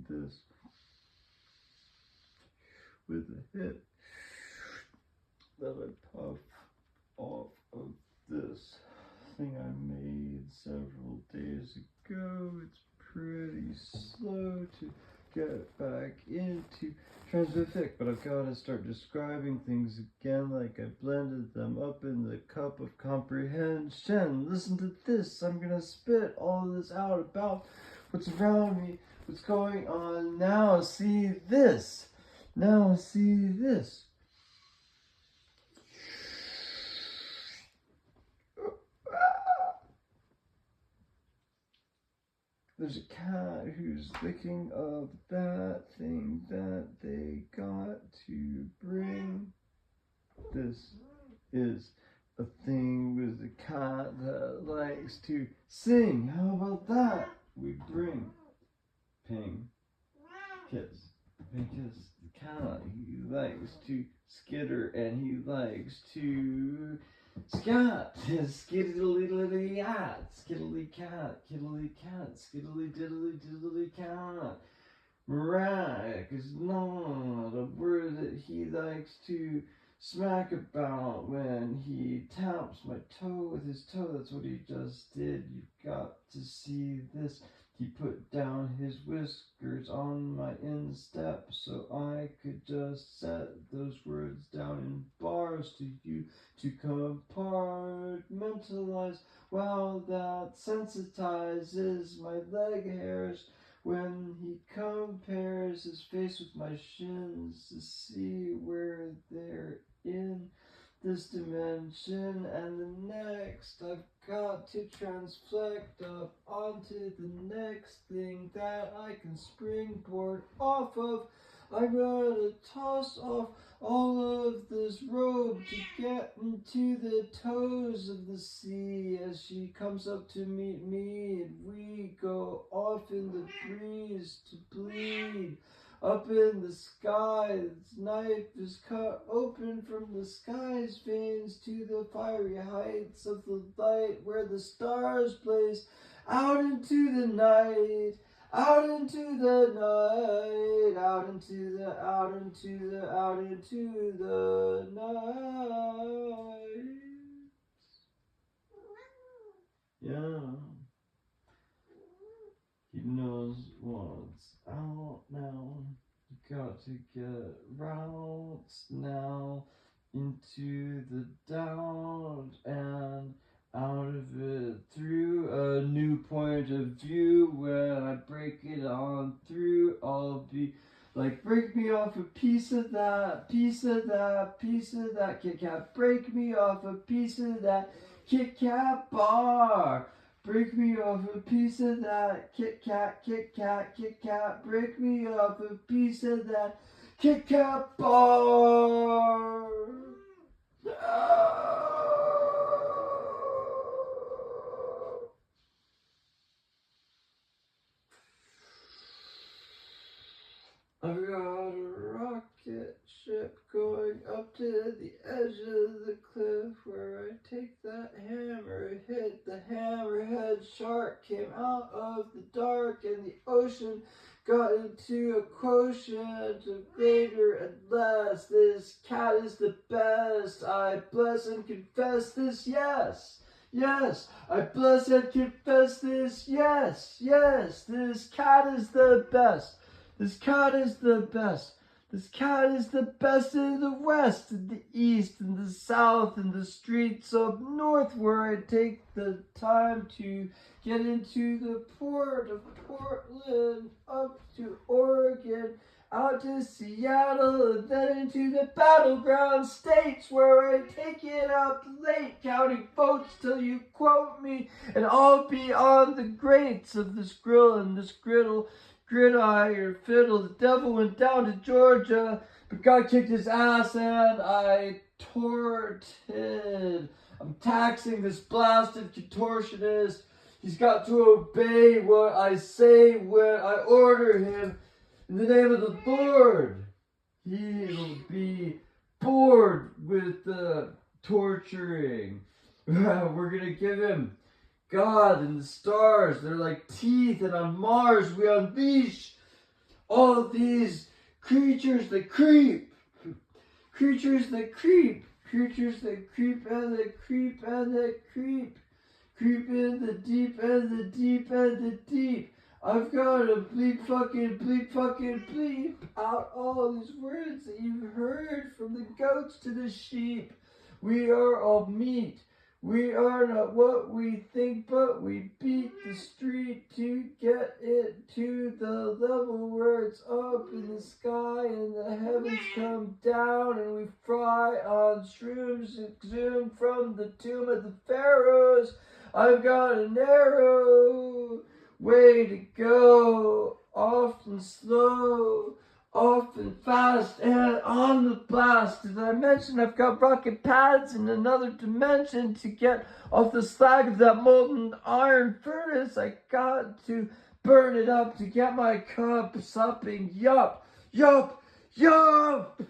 this with a hit that I puff off of this thing I made several days ago. It's pretty slow to get back into Transmorphic, but I've got to start describing things again like I blended them up in the cup of comprehension. Listen to this. I'm gonna spit all this out about what's around me, what's going on now. See this. Now see this. There's a cat who's thinking of that thing that they got to bring. This is a thing with a cat that likes to sing. How about that? We bring Ping Kiss. Ping Kiss the cat. He likes to skitter and he likes to scat. Skiddly cat. Skiddly cat. Kiddly cat. Skiddly diddly diddly cat. Rack is not a word that he likes to smack about when he taps my toe with his toe. That's what he just did. You've got to see this. He put down his whiskers on my instep so I could just set those words down in bars to you to compartmentalize. Wow, that sensitizes my leg hairs when he compares his face with my shins to see where they're in this dimension and the next. I've got to transflect up onto the next thing that I can springboard off of. I gotta toss off all of this robe to get into the toes of the sea as she comes up to meet me and we go off in the breeze to bleed. Up in the sky, its knife is cut open from the sky's veins to the fiery heights of the light where the stars blaze out into the night, out into the night, out into the night. Yeah. He knows what's out now. You got to get routes now into the doubt and out of it through a new point of view. When I break it on through, I'll be like, break me off a piece of that, piece of that, piece of that Kit Kat. Break me off a piece of that Kit Kat bar. Break me off a piece of that Kit Kat, Kit Kat, Kit Kat. Break me off a piece of that Kit Kat bar. I've got a rocket ship going up to the edge of the cliff where I take that hammer, hit the hammerhead. Shark came out of the dark and the ocean got into a quotient of greater and less. This cat is the best. I bless and confess this, yes. Yes, I bless and confess this, yes, yes. This cat is the best. This cat is the best. This cat is the best in the west, in the east, in the south, in the streets up north where I take the time to get into the port of Portland, up to Oregon, out to Seattle, and then into the battleground states where I take it up late, counting votes till you quote me, and I'll be on the grates of this grill and this griddle. Gridiron fiddle. The devil went down to Georgia, but God kicked his ass and I torted. I'm taxing this blasted contortionist. He's got to obey what I say when I order him in the name of the Lord. He'll be bored with the torturing. We're gonna give him God and the stars. They're like teeth, and on Mars we unleash all of these creatures that creep. Creatures that creep. Creatures that creep and that creep and that creep. Creep in the deep and the deep and the deep. I've got to bleep out all these words that you've heard, from the goats to the sheep. We are all meat. We are not what we think, but we beat the street to get it to the level where it's up in the sky and the heavens come down, and we fry on shrooms exhumed from the tomb of the pharaohs. I've got a narrow way to go, often slow, often fast, and on the blast. As I mentioned, I've got rocket pads in another dimension to get off the slag of that molten iron furnace. I got to burn it up to get my cup supping. Yup, yup, yup!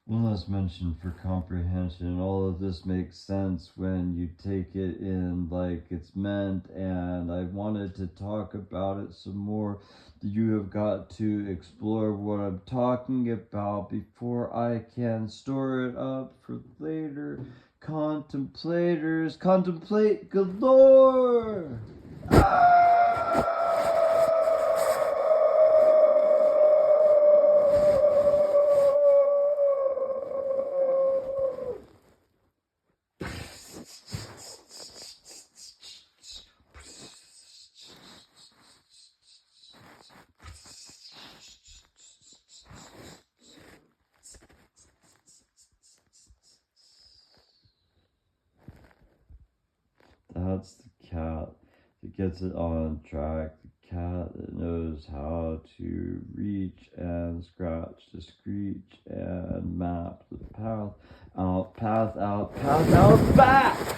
One last mention for comprehension. All of this makes sense when you take it in like it's meant, and I wanted to talk about it some more. You have got to explore what I'm talking about before I can store it up for later contemplators. Contemplate galore! That's the cat that gets it on track. The cat that knows how to reach and scratch to screech and map the path out, back!